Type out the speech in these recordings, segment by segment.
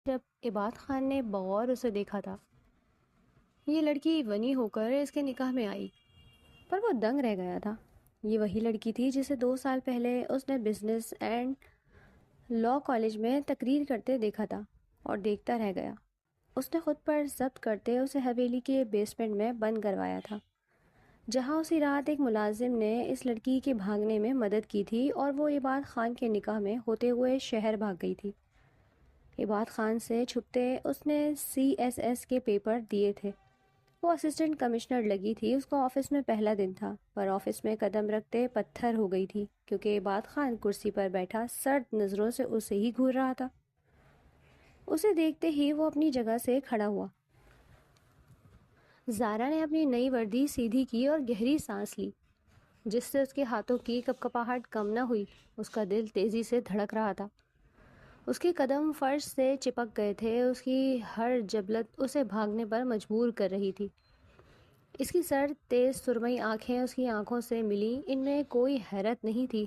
جب عباد خان نے بغور اسے دیکھا تھا، یہ لڑکی ونی ہو کر اس کے نکاح میں آئی، پر وہ دنگ رہ گیا تھا۔ یہ وہی لڑکی تھی جسے 2 سال پہلے اس نے بزنس اینڈ لا کالج میں تقریر کرتے دیکھا تھا اور دیکھتا رہ گیا۔ اس نے خود پر ضبط کرتے اسے حویلی کے بیسمنٹ میں بند کروایا تھا، جہاں اسی رات ایک ملازم نے اس لڑکی کے بھاگنے میں مدد کی تھی اور وہ عباد خان کے نکاح میں ہوتے ہوئے شہر بھاگ گئی تھی۔ عباد خان سے چھپتے اس نے CSS کے پیپر دیے تھے۔ وہ اسسٹنٹ کمشنر لگی تھی، اس کا آفس میں پہلا دن تھا، پر آفس میں قدم رکھتے پتھر ہو گئی تھی کیونکہ عباد خان کرسی پر بیٹھا سرد نظروں سے اسے ہی گھور رہا تھا۔ اسے دیکھتے ہی وہ اپنی جگہ سے کھڑا ہوا۔ زارا نے اپنی نئی وردی سیدھی کی اور گہری سانس لی، جس سے اس کے ہاتھوں کی کپکپاہٹ کم نہ ہوئی۔ اس کا دل تیزی سے دھڑک رہا تھا، اس کے قدم فرش سے چپک گئے تھے، اس کی ہر جبلت اسے بھاگنے پر مجبور کر رہی تھی۔ اس کی سرد تیز سرمئی آنکھیں اس کی آنکھوں سے ملیں، ان میں کوئی حیرت نہیں تھی۔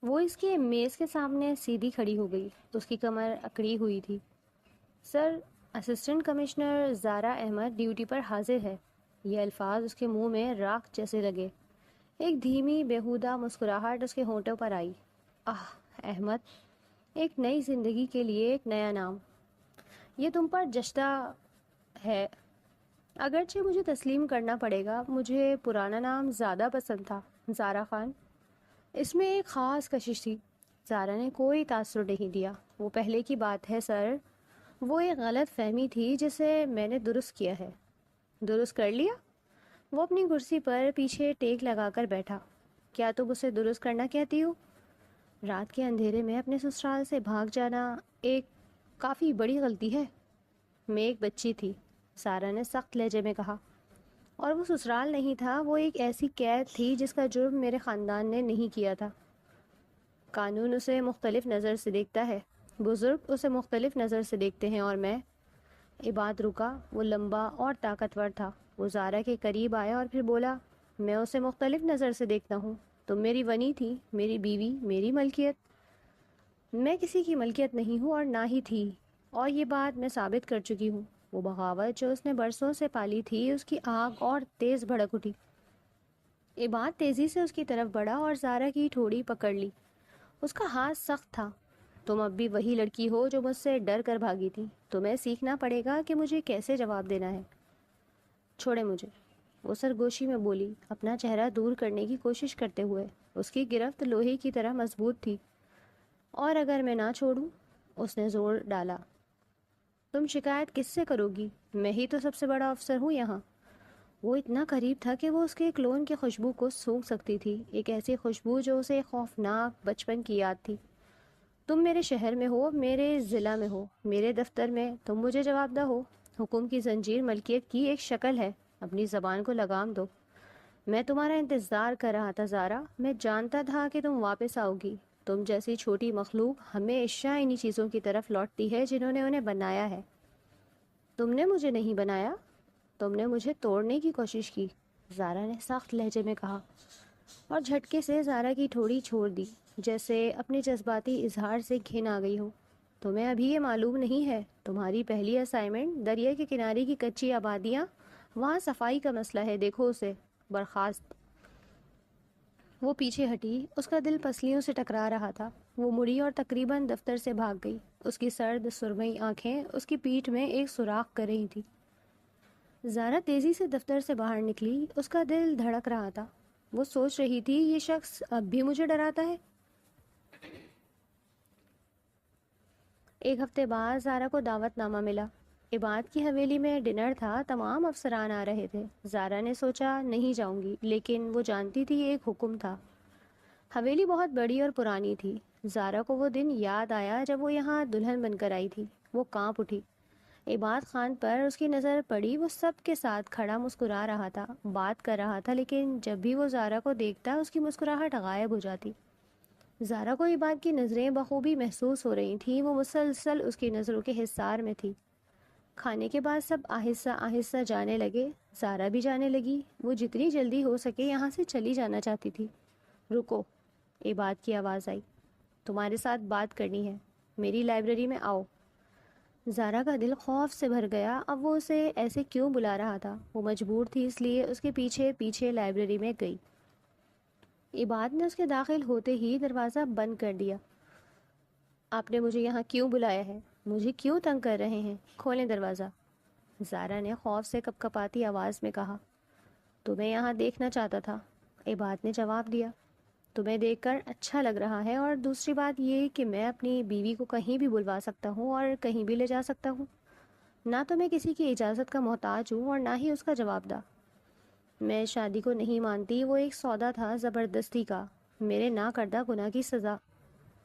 وہ اس کے میز کے سامنے سیدھی کھڑی ہو گئی، اس کی کمر اکڑی ہوئی تھی۔ سر، اسسٹنٹ کمشنر زارا احمد ڈیوٹی پر حاضر ہے۔ یہ الفاظ اس کے منہ میں راکھ جیسے لگے۔ ایک دھیمی بیہودہ مسکراہٹ اس کے ہونٹوں پر آئی۔ احمد، ایک نئی زندگی کے لیے ایک نیا نام، یہ تم پر جچتا ہے۔ اگرچہ مجھے تسلیم کرنا پڑے گا، مجھے پرانا نام زیادہ پسند تھا، زارا خان۔ اس میں ایک خاص کشش تھی۔ زارا نے کوئی تاثر نہیں دیا۔ وہ پہلے کی بات ہے سر، وہ ایک غلط فہمی تھی جسے میں نے درست کیا ہے۔ درست کر لیا؟ وہ اپنی کرسی پر پیچھے ٹیک لگا کر بیٹھا۔ کیا تم اسے درست کرنا کہتی ہو؟ رات کے اندھیرے میں اپنے سسرال سے بھاگ جانا ایک کافی بڑی غلطی ہے۔ میں ایک بچی تھی، سارا نے سخت لہجے میں کہا، اور وہ سسرال نہیں تھا، وہ ایک ایسی قید تھی جس کا جرم میرے خاندان نے نہیں کیا تھا۔ قانون اسے مختلف نظر سے دیکھتا ہے، بزرگ اسے مختلف نظر سے دیکھتے ہیں، اور میں۔ عباد رکا، وہ لمبا اور طاقتور تھا۔ وہ زارا کے قریب آیا اور پھر بولا، میں اسے مختلف نظر سے دیکھتا ہوں۔ تم میری ونی تھی، میری بیوی، میری ملکیت۔ میں کسی کی ملکیت نہیں ہوں اور نہ ہی تھی، اور یہ بات میں ثابت کر چکی ہوں۔ وہ بغاوت جو اس نے برسوں سے پالی تھی، اس کی آگ اور تیز بھڑک اٹھی۔ عباد تیزی سے اس کی طرف بڑھا اور زارا کی ٹھوڑی پکڑ لی۔ اس کا ہاتھ سخت تھا۔ تم اب بھی وہی لڑکی ہو جو مجھ سے ڈر کر بھاگی تھی۔ تمہیں سیکھنا پڑے گا کہ مجھے کیسے جواب دینا ہے۔ چھوڑے مجھے، وہ سرگوشی میں بولی، اپنا چہرہ دور کرنے کی کوشش کرتے ہوئے۔ اس کی گرفت لوہے کی طرح مضبوط تھی۔ اور اگر میں نہ چھوڑوں؟ اس نے زور ڈالا۔ تم شکایت کس سے کرو گی؟ میں ہی تو سب سے بڑا افسر ہوں یہاں۔ وہ اتنا قریب تھا کہ وہ اس کے کلون کی خوشبو کو سونگھ سکتی تھی، ایک ایسی خوشبو جو اسے خوفناک بچپن کی یاد تھی۔ تم میرے شہر میں ہو، میرے ضلع میں ہو، میرے دفتر میں، تم مجھے جواب دہ ہو۔ حکم کی زنجیر ملکیت کی ایک شکل ہے، اپنی زبان کو لگام دو۔ میں تمہارا انتظار کر رہا تھا زارا، میں جانتا تھا کہ تم واپس آؤ گی۔ تم جیسی چھوٹی مخلوق ہمیشہ انہی چیزوں کی طرف لوٹتی ہے جنہوں نے انہیں بنایا ہے۔ تم نے مجھے نہیں بنایا، تم نے مجھے توڑنے کی کوشش کی، زارا نے سخت لہجے میں کہا، اور جھٹکے سے زارا کی ٹھوڑی چھوڑ دی، جیسے اپنے جذباتی اظہار سے گھن آ گئی ہو۔ تمہیں ابھی یہ معلوم نہیں ہے، تمہاری پہلی اسائنمنٹ دریا کے کنارے کی کچی آبادیاں، وہاں صفائی کا مسئلہ ہے، دیکھو اسے۔ برخاست۔ وہ پیچھے ہٹی، اس کا دل پسلیوں سے ٹکرا رہا تھا۔ وہ مڑی اور تقریباً دفتر سے بھاگ گئی۔ اس کی سرد سرمئی آنکھیں اس کی پیٹھ میں ایک سوراخ کر رہی تھی۔ زارا تیزی سے دفتر سے باہر نکلی، اس کا دل دھڑک رہا تھا۔ وہ سوچ رہی تھی، یہ شخص اب بھی مجھے ڈراتا ہے۔ ایک ہفتے بعد زارا کو دعوت نامہ ملا۔ عباد کی حویلی میں ڈنر تھا، تمام افسران آ رہے تھے۔ زارا نے سوچا نہیں جاؤں گی، لیکن وہ جانتی تھی یہ ایک حکم تھا۔ حویلی بہت بڑی اور پرانی تھی۔ زارا کو وہ دن یاد آیا جب وہ یہاں دلہن بن کر آئی تھی۔ وہ کانپ اٹھی۔ عباد خان پر اس کی نظر پڑی، وہ سب کے ساتھ کھڑا مسکرا رہا تھا، بات کر رہا تھا، لیکن جب بھی وہ زارا کو دیکھتا اس کی مسکراہٹ غائب ہو جاتی۔ زارا کو عباد کی نظریں بخوبی محسوس ہو رہی تھیں، وہ مسلسل اس کی نظروں کے حصار میں تھی۔ کھانے کے بعد سب آہستہ آہستہ جانے لگے، زارا بھی جانے لگی۔ وہ جتنی جلدی ہو سکے یہاں سے چلی جانا چاہتی تھی۔ رکو، عباد کی آواز آئی، تمہارے ساتھ بات کرنی ہے، میری لائبریری میں آؤ۔ زارا کا دل خوف سے بھر گیا. اب وہ اسے ایسے کیوں بلا رہا تھا؟ وہ مجبور تھی، اس لیے اس کے پیچھے پیچھے لائبریری میں گئی. عباد نے اس کے داخل ہوتے ہی دروازہ بند کر دیا. آپ نے مجھے یہاں کیوں بلایا ہے؟ مجھے کیوں تنگ کر رہے ہیں؟ کھولیں دروازہ. زارا نے خوف سے کپ کپاتی آواز میں کہا. تمہیں یہاں دیکھنا چاہتا تھا، عباد نے جواب دیا. تمہیں دیکھ کر اچھا لگ رہا ہے، اور دوسری بات یہ کہ میں اپنی بیوی کو کہیں بھی بلوا سکتا ہوں اور کہیں بھی لے جا سکتا ہوں. نہ تو میں کسی کی اجازت کا محتاج ہوں اور نہ ہی اس کا جواب دہ. میں شادی کو نہیں مانتی، وہ ایک سودا تھا زبردستی کا، میرے نہ کردہ گناہ کی سزا.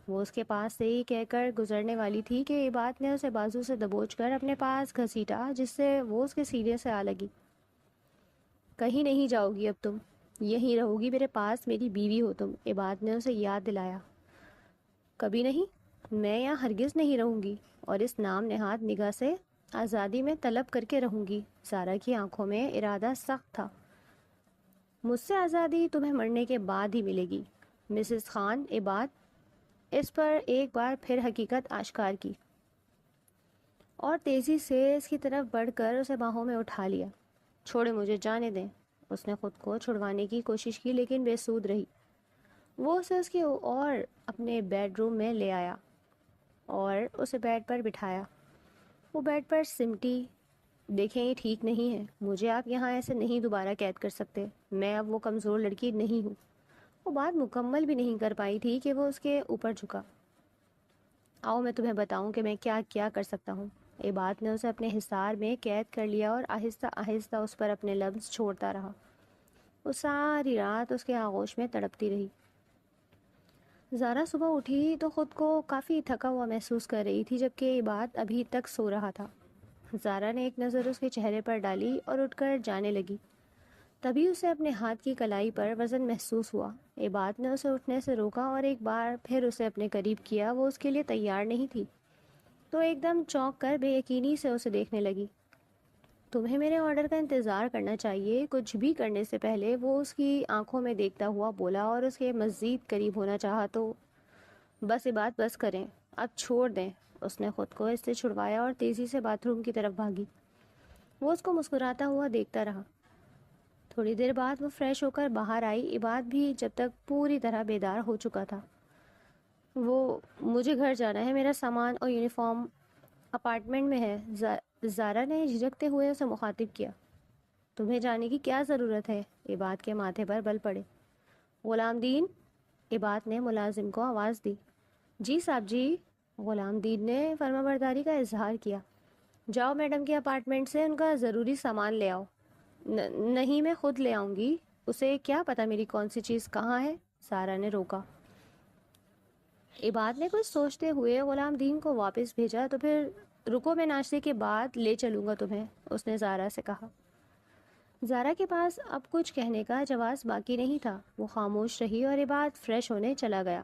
وہ اس کے پاس سے ہی کہہ کر گزرنے والی تھی کہ عباد نے اسے بازو سے دبوچ کر اپنے پاس گھسیٹا، جس سے وہ اس کے سینے سے آ لگی. کہیں نہیں جاؤ گی اب تم، یہیں رہو گی میرے پاس، میری بیوی ہو تم، عباد نے اسے یاد دلایا. کبھی نہیں، میں یہاں ہرگز نہیں رہوں گی، اور اس نام نہاد نگاہ سے آزادی میں طلب کر کے رہوں گی. زارا کی آنکھوں میں ارادہ سخت تھا. مجھ سے آزادی تمہیں مرنے کے بعد ہی ملے گی مسز خان. عباد اس پر ایک بار پھر حقیقت آشکار کی اور تیزی سے اس کی طرف بڑھ کر اسے باہوں میں اٹھا لیا. چھوڑے مجھے، جانے دیں. اس نے خود کو چھڑوانے کی کوشش کی لیکن بے سود رہی. وہ اسے اس کے اور اپنے بیڈ روم میں لے آیا اور اسے بیڈ پر بٹھایا. وہ بیڈ پر سمٹی. دیکھیں یہ ٹھیک نہیں ہے، مجھے آپ یہاں ایسے نہیں دوبارہ قید کر سکتے، میں اب وہ کمزور لڑکی نہیں ہوں. وہ بات مکمل بھی نہیں کر پائی تھی کہ وہ اس کے اوپر جھکا. آؤ میں تمہیں بتاؤں کہ میں کیا کیا کر سکتا ہوں. عباد نے اسے اپنے حصار میں قید کر لیا اور آہستہ آہستہ اس پر اپنے لمس چھوڑتا رہا. وہ ساری رات اس کے آغوش میں تڑپتی رہی. زارا صبح اٹھی تو خود کو کافی تھکا ہوا محسوس کر رہی تھی، جبکہ عباد ابھی تک سو رہا تھا. زارا نے ایک نظر اس کے چہرے پر ڈالی اور اٹھ کر جانے لگی. تبھی اسے اپنے ہاتھ کی کلائی پر وزن محسوس ہوا. عباد نے اسے اٹھنے سے روکا اور ایک بار پھر اسے اپنے قریب کیا. وہ اس کے لیے تیار نہیں تھی تو ایک دم چونک کر بے یقینی سے اسے دیکھنے لگی. تمہیں میرے آرڈر کا انتظار کرنا چاہیے. کچھ بھی کرنے سے پہلے وہ اس کی آنکھوں میں دیکھتا ہوا بولا اور اس کے مزید قریب ہونا چاہا. تو بس عباد بس کریں، اب چھوڑ دیں. اس نے خود کو اس سے چھڑوایا اور تیزی سے باتھ روم کی طرف بھاگی. وہ اس کو مسکراتا ہوا دیکھتا رہا. تھوڑی دیر بعد وہ فریش ہو کر باہر آئی. عباد بھی جب تک پوری طرح بیدار ہو چکا تھا. وہ مجھے گھر جانا ہے، میرا سامان اور یونیفارم اپارٹمنٹ میں ہے. زارا نے جھجکتے ہوئے اسے مخاطب کیا. تمہیں جانے کی کیا ضرورت ہے؟ عباد کے ماتھے پر بل پڑے. غلام دین، عباد نے ملازم کو آواز دی. جی صاحب جی. غلام دین نے فرما برداری کا اظہار کیا. جاؤ میڈم کے اپارٹمنٹ سے ان کا ضروری سامان لے آؤ. نہیں میں خود لے آؤں گی، اسے کیا پتا میری کون سی چیز کہاں ہے. سارا نے روکا. عباد نے کچھ سوچتے ہوئے غلام دین کو واپس بھیجا. تو پھر رکو، میں ناشتے کے بعد لے چلوں گا تمہیں، اس نے زارا سے کہا. زارا کے پاس اب کچھ کہنے کا جواز باقی نہیں تھا. وہ خاموش رہی اور عباد فریش ہونے چلا گیا.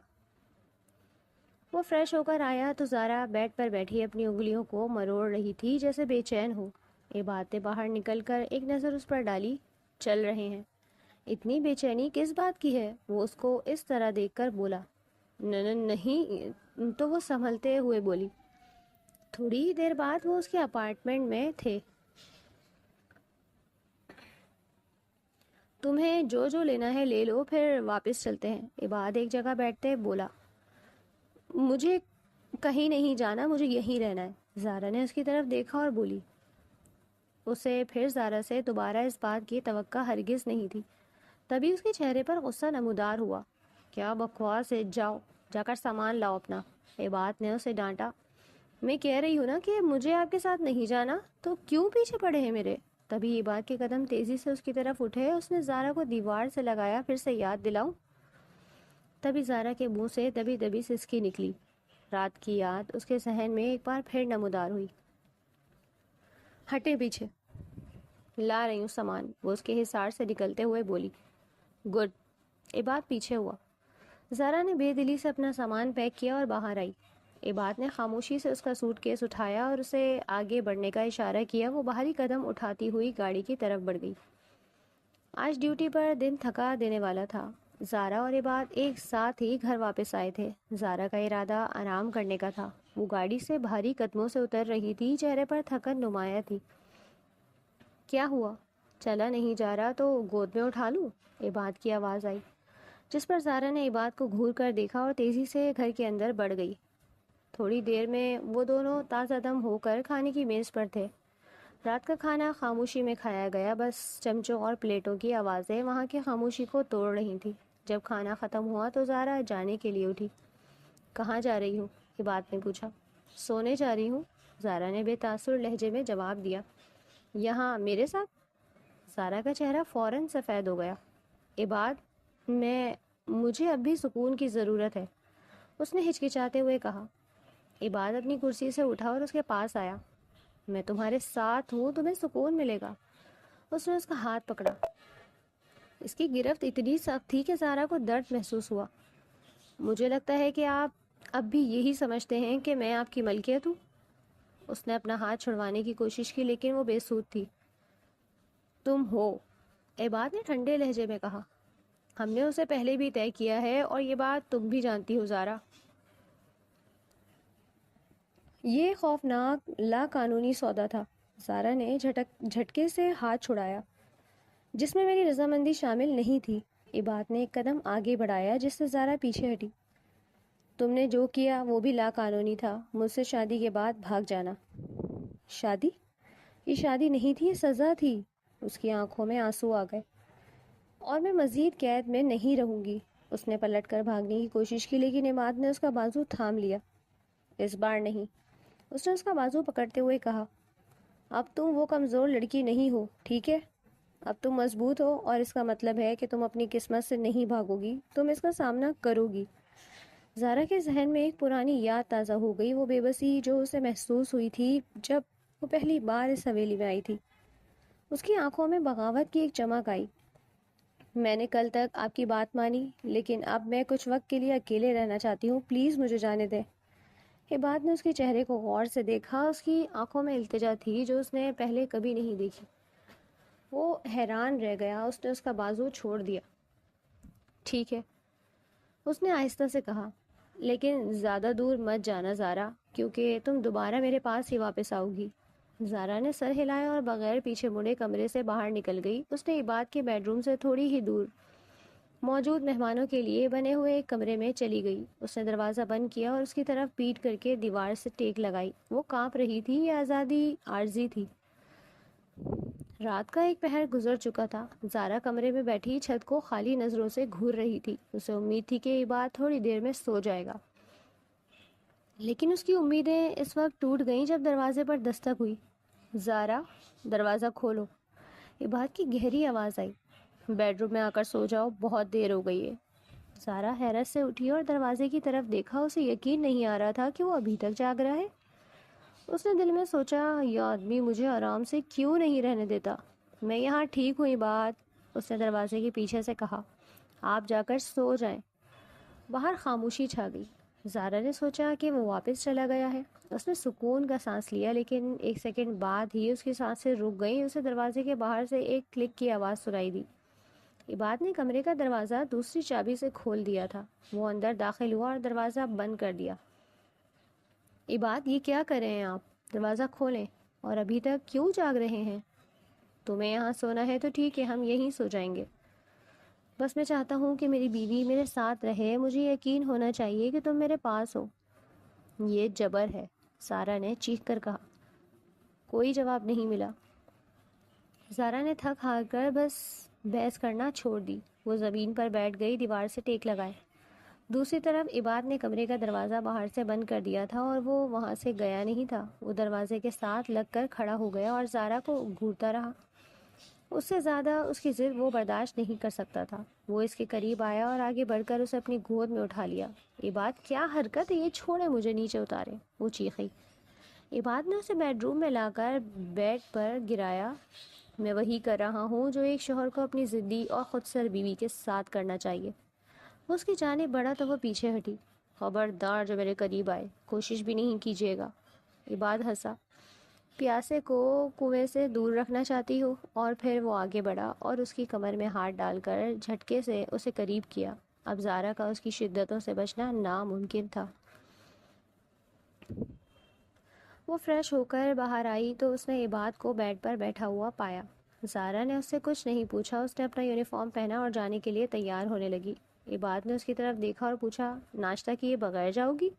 وہ فریش ہو کر آیا تو زارا بیڈ پر بیٹھی اپنی انگلیوں کو مروڑ رہی تھی جیسے بے چین ہو. عباد نے باہر نکل کر ایک نظر اس پر ڈالی. چل رہے ہیں؟ اتنی بے چینی کس بات کی ہے؟ وہ اس کو اس طرح دیکھ کر بولا. نہیں. تو وہ سنبھلتے ہوئے بولی. تھوڑی ہی دیر بعد وہ اس کے اپارٹمنٹ میں تھے. تمہیں جو جو لینا ہے لے لو، پھر واپس چلتے ہیں. عباد ایک جگہ بیٹھتے بولا. مجھے کہیں نہیں جانا، مجھے یہیں رہنا ہے. زارا نے اس کی طرف دیکھا اور بولی. اسے پھر زارا سے دوبارہ اس بات کی توقع ہرگز نہیں تھی. تبھی اس کے چہرے پر غصہ نمودار ہوا. کیا بکواس ہے، جاؤ جا کر سامان لاؤ اپنا. عباد نے اسے ڈانٹا. میں کہہ رہی ہوں نا کہ مجھے آپ کے ساتھ نہیں جانا، تو کیوں پیچھے پڑے ہیں میرے؟ تبھی عباد کے قدم تیزی سے اس کی طرف اٹھے. اس نے زارا کو دیوار سے لگایا. پھر سے یاد دلاؤں؟ تبھی زارا کے منہ سے دبی دبی سسکی نکلی. رات کی یاد اس کے ذہن میں ایک بار پھر نمودار ہوئی. ہٹے پیچھے، لا رہی ہوں سامان، وہ اس کے حصار سے نکلتے ہوئے بولی. گڈ. عباد پیچھے ہوا. زارا نے بے دلی سے اپنا سامان پیک کیا اور باہر آئی. عباد نے خاموشی سے اس کا سوٹ کیس اٹھایا اور اسے آگے بڑھنے کا اشارہ کیا. وہ باہری قدم اٹھاتی ہوئی گاڑی کی طرف بڑھ گئی. آج ڈیوٹی پر دن تھکا دینے والا تھا. زارا اور عباد ایک ساتھ ہی گھر واپس آئے تھے. زارا کا ارادہ آرام کرنے کا تھا. وہ گاڑی سے بھاری قدموں سے اتر رہی تھی، چہرے پر تھکن نمایاں تھی۔ کیا ہوا؟ چلا نہیں جا رہا تو گود میں اٹھا لوں؟ عباد کی آواز آئی، جس پر زارا نے عباد کو گھور کر دیکھا اور تیزی سے گھر کے اندر بڑھ گئی۔ تھوڑی دیر میں وہ دونوں تازہ دم ہو کر کھانے کی میز پر تھے۔ رات کا کھانا خاموشی میں کھایا گیا، بس چمچوں اور پلیٹوں کی آوازیں وہاں کی خاموشی کو توڑ رہی تھیں۔ جب کھانا ختم ہوا تو زارا جانے کے لیے اٹھی۔ کہاں جا رہی ہوں؟ عباد نے پوچھا۔ سونے جا رہی ہوں، زارا نے بے تاثر لہجے میں جواب دیا۔ یہاں میرے ساتھ؟ زارا کا چہرہ فوراً سفید ہو گیا۔ عباد، مجھے اب بھی سکون کی ضرورت ہے، اس نے ہچکچاتے ہوئے کہا۔ عباد اپنی کرسی سے اٹھا اور اس کے پاس آیا۔ میں تمہارے ساتھ ہوں، تمہیں سکون ملے گا۔ اس نے اس کا ہاتھ پکڑا۔ اس کی گرفت اتنی سخت تھی کہ زارا کو درد محسوس ہوا۔ مجھے لگتا ہے کہ آپ اب بھی یہی سمجھتے ہیں کہ میں آپ کی ملکیت ہوں۔ اس نے اپنا ہاتھ چھڑوانے کی کوشش کی لیکن وہ بے سود تھی۔ تم ہو، عباد نے ٹھنڈے لہجے میں کہا۔ ہم نے اسے پہلے بھی طے کیا ہے اور یہ بات تم بھی جانتی ہو زارا۔ یہ خوفناک لا قانونی سودا تھا۔ زارا نے جھٹکے سے ہاتھ چھڑایا، جس میں میری رضامندی شامل نہیں تھی۔ عباد نے ایک قدم آگے بڑھایا جس سے زارا پیچھے ہٹی۔ تم نے جو کیا وہ بھی لا قانونی تھا، مجھ سے شادی کے بعد بھاگ جانا۔ شادی؟ یہ شادی نہیں تھی، یہ سزا تھی۔ اس کی آنکھوں میں آنسو آ گئے۔ اور میں مزید قید میں نہیں رہوں گی۔ اس نے پلٹ کر بھاگنے کی کوشش کی لیکن عماد نے اس کا بازو تھام لیا۔ اس بار نہیں، اس نے اس کا بازو پکڑتے ہوئے کہا۔ اب تم وہ کمزور لڑکی نہیں ہو، ٹھیک ہے؟ اب تم مضبوط ہو اور اس کا مطلب ہے کہ تم اپنی قسمت سے نہیں بھاگو گی، تم اس کا سامنا کرو گی۔ زارا کے ذہن میں ایک پرانی یاد تازہ ہو گئی، وہ بے بسی جو اسے محسوس ہوئی تھی جب وہ پہلی بار اس حویلی میں آئی تھی۔ اس کی آنکھوں میں بغاوت کی ایک چمک آئی۔ میں نے کل تک آپ کی بات مانی لیکن اب میں کچھ وقت کے لیے اکیلے رہنا چاہتی ہوں، پلیز مجھے جانے دیں۔ عباد نے اس کے چہرے کو غور سے دیکھا۔ اس کی آنکھوں میں التجا تھی جو اس نے پہلے کبھی نہیں دیکھی۔ وہ حیران رہ گیا۔ اس نے اس کا بازو چھوڑ دیا۔ ٹھیک ہے، اس نے آہستہ سے کہا، لیکن زیادہ دور مت جانا زارا، کیونکہ تم دوبارہ میرے پاس ہی واپس آؤ گی۔ زارا نے سر ہلایا اور بغیر پیچھے مڑے کمرے سے باہر نکل گئی۔ اس نے عباد کے بیڈ روم سے تھوڑی ہی دور موجود مہمانوں کے لیے بنے ہوئے ایک کمرے میں چلی گئی۔ اس نے دروازہ بند کیا اور اس کی طرف پیٹ کر کے دیوار سے ٹیک لگائی۔ وہ کانپ رہی تھی، یہ آزادی عارضی تھی۔ رات کا ایک پہر گزر چکا تھا۔ زارا کمرے میں بیٹھی چھت کو خالی نظروں سے گھور رہی تھی۔ اسے امید تھی کہ عباد تھوڑی دیر میں سو جائے گا، لیکن اس کی امیدیں اس وقت ٹوٹ گئیں جب دروازے پر دستک ہوئی۔ زارا، دروازہ کھولو، عباد کی گہری آواز آئی۔ بیڈ روم میں آ کر سو جاؤ، بہت دیر ہو گئی ہے۔ زارا حیرت سے اٹھی اور دروازے کی طرف دیکھا۔ اسے یقین نہیں آ رہا تھا کہ وہ ابھی تک جاگ رہا ہے۔ اس نے دل میں سوچا، یہ آدمی مجھے آرام سے کیوں نہیں رہنے دیتا؟ میں یہاں ٹھیک ہوں عباد، اس نے دروازے کے پیچھے سے کہا۔ آپ جا کر سو جائیں۔ باہر خاموشی چھا گئی۔ زارا نے سوچا کہ وہ واپس چلا گیا ہے۔ اس نے سکون کا سانس لیا لیکن ایک سیکنڈ بعد ہی اس کی سانسیں رک گئیں۔ اسے دروازے کے باہر سے ایک کلک کی آواز سنائی دی۔ عباد نے کمرے کا دروازہ دوسری چابی سے کھول دیا تھا۔ وہ اندر داخل ہوا اور دروازہ بند کر دیا۔ عباد، یہ کیا کر رہے ہیں آپ؟ دروازہ کھولیں، اور ابھی تک کیوں جاگ رہے ہیں؟ تمہیں یہاں سونا ہے تو ٹھیک ہے، ہم یہیں سو جائیں گے۔ بس میں چاہتا ہوں کہ میری بیوی میرے ساتھ رہے، مجھے یقین ہونا چاہیے کہ تم میرے پاس ہو۔ یہ جبر ہے، زارا نے چیخ کر کہا۔ کوئی جواب نہیں ملا۔ زارا نے تھک ہار کر بس بحث کرنا چھوڑ دی۔ وہ زمین پر بیٹھ گئی، دیوار سے ٹیک لگائے۔ دوسری طرف عباد نے کمرے کا دروازہ باہر سے بند کر دیا تھا اور وہ وہاں سے گیا نہیں تھا۔ وہ دروازے کے ساتھ لگ کر کھڑا ہو گیا اور زارا کو گھورتا رہا۔ اس سے زیادہ اس کی ضد وہ برداشت نہیں کر سکتا تھا۔ وہ اس کے قریب آیا اور آگے بڑھ کر اسے اپنی گود میں اٹھا لیا۔ عباد، کیا حرکت ہے یہ، چھوڑے مجھے، نیچے اتارے، وہ چیخی۔ عباد نے اسے بیڈ روم میں لا کر بیڈ پر گرایا۔ میں وہی کر رہا ہوں جو ایک شوہر کو اپنی ضدی اور خودسر بیوی کے ساتھ کرنا چاہیے۔ اس کی جانب بڑھا تو وہ پیچھے ہٹی۔ خبردار جو میرے قریب آئے، کوشش بھی نہیں کیجیے گا۔ عباد ہنسا۔ پیاسے کو کنویں سے دور رکھنا چاہتی ہو؟ اور پھر وہ آگے بڑھا اور اس کی کمر میں ہاتھ ڈال کر جھٹکے سے اسے قریب کیا۔ اب زارا کا اس کی شدتوں سے بچنا ناممکن تھا۔ وہ فریش ہو کر باہر آئی تو اس نے عباد کو بیڈ پر بیٹھا ہوا پایا۔ زارا نے اس سے کچھ نہیں پوچھا، اس نے اپنا یونیفارم پہنا اور جانے کے لیے تیار ہونے لگی۔ عباد نے اس کی طرف دیکھا اور پوچھا، ناشتہ کیے بغیر جاؤ گی؟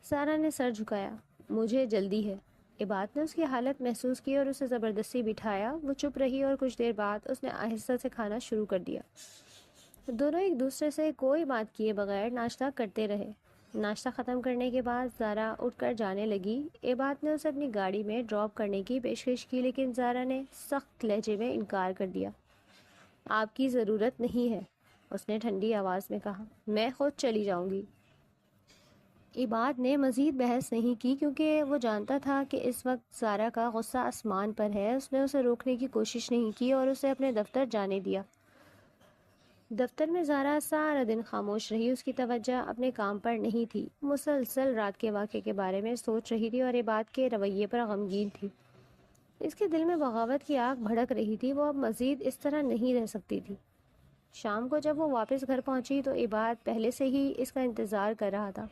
زارا نے سر جھکایا، مجھے جلدی ہے۔ عباد نے اس کی حالت محسوس کی اور اسے زبردستی بٹھایا۔ وہ چپ رہی اور کچھ دیر بعد اس نے آہستہ سے کھانا شروع کر دیا۔ دونوں ایک دوسرے سے کوئی بات کیے بغیر ناشتہ کرتے رہے۔ ناشتہ ختم کرنے کے بعد زارا اٹھ کر جانے لگی۔ عباد نے اسے اپنی گاڑی میں ڈراپ کرنے کی پیشکش کی، لیکن زارا نے سخت لہجے میں انکار کر دیا۔ آپ کی ضرورت نہیں ہے، اس نے ٹھنڈی آواز میں کہا، میں خود چلی جاؤں گی۔ عباد نے مزید بحث نہیں کی کیونکہ وہ جانتا تھا کہ اس وقت زارا کا غصہ آسمان پر ہے۔ اس نے اسے روکنے کی کوشش نہیں کی اور اسے اپنے دفتر جانے دیا۔ دفتر میں زارا سارا دن خاموش رہی۔ اس کی توجہ اپنے کام پر نہیں تھی، مسلسل رات کے واقعے کے بارے میں سوچ رہی تھی اور عباد کے رویے پر غمگین تھی۔ اس کے دل میں بغاوت کی آگ بھڑک رہی تھی۔ وہ اب مزید اس طرح نہیں رہ سکتی تھی۔ شام کو جب وہ واپس گھر پہنچی تو عباد پہلے سے ہی اس کا انتظار کر رہا تھا۔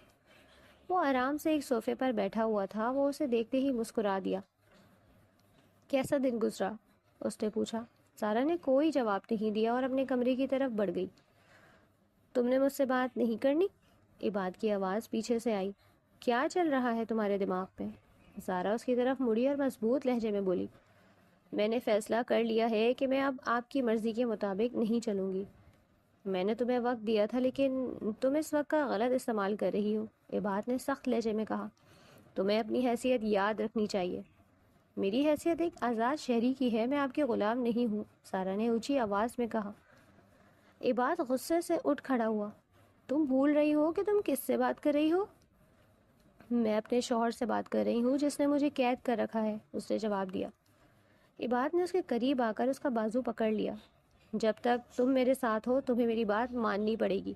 وہ آرام سے ایک صوفے پر بیٹھا ہوا تھا۔ وہ اسے دیکھتے ہی مسکرا دیا۔ کیسا دن گزرا؟ اس نے پوچھا۔ زارا نے کوئی جواب نہیں دیا اور اپنے کمرے کی طرف بڑھ گئی۔ تم نے مجھ سے بات نہیں کرنی؟ عباد کی آواز پیچھے سے آئی۔ کیا چل رہا ہے تمہارے دماغ میں؟ زارا اس کی طرف مڑی اور مضبوط لہجے میں بولی، میں نے فیصلہ کر لیا ہے کہ میں اب آپ کی مرضی کے مطابق نہیں چلوں گی۔ میں نے تمہیں وقت دیا تھا لیکن تم اس وقت کا غلط استعمال کر رہی ہو، عباد نے سخت لہجے میں کہا۔ تمہیں اپنی حیثیت یاد رکھنی چاہیے۔ میری حیثیت ایک آزاد شہری کی ہے، میں آپ کے غلام نہیں ہوں، زارا نے اونچی آواز میں کہا۔ عباد غصے سے اٹھ کھڑا ہوا۔ تم بھول رہی ہو کہ تم کس سے بات کر رہی ہو؟ میں اپنے شوہر سے بات کر رہی ہوں جس نے مجھے قید کر رکھا ہے، اس نے جواب دیا۔ عباد نے اس کے قریب آ کر اس کا بازو پکڑ لیا۔ جب تک تم میرے ساتھ ہو تمہیں میری بات ماننی پڑے گی۔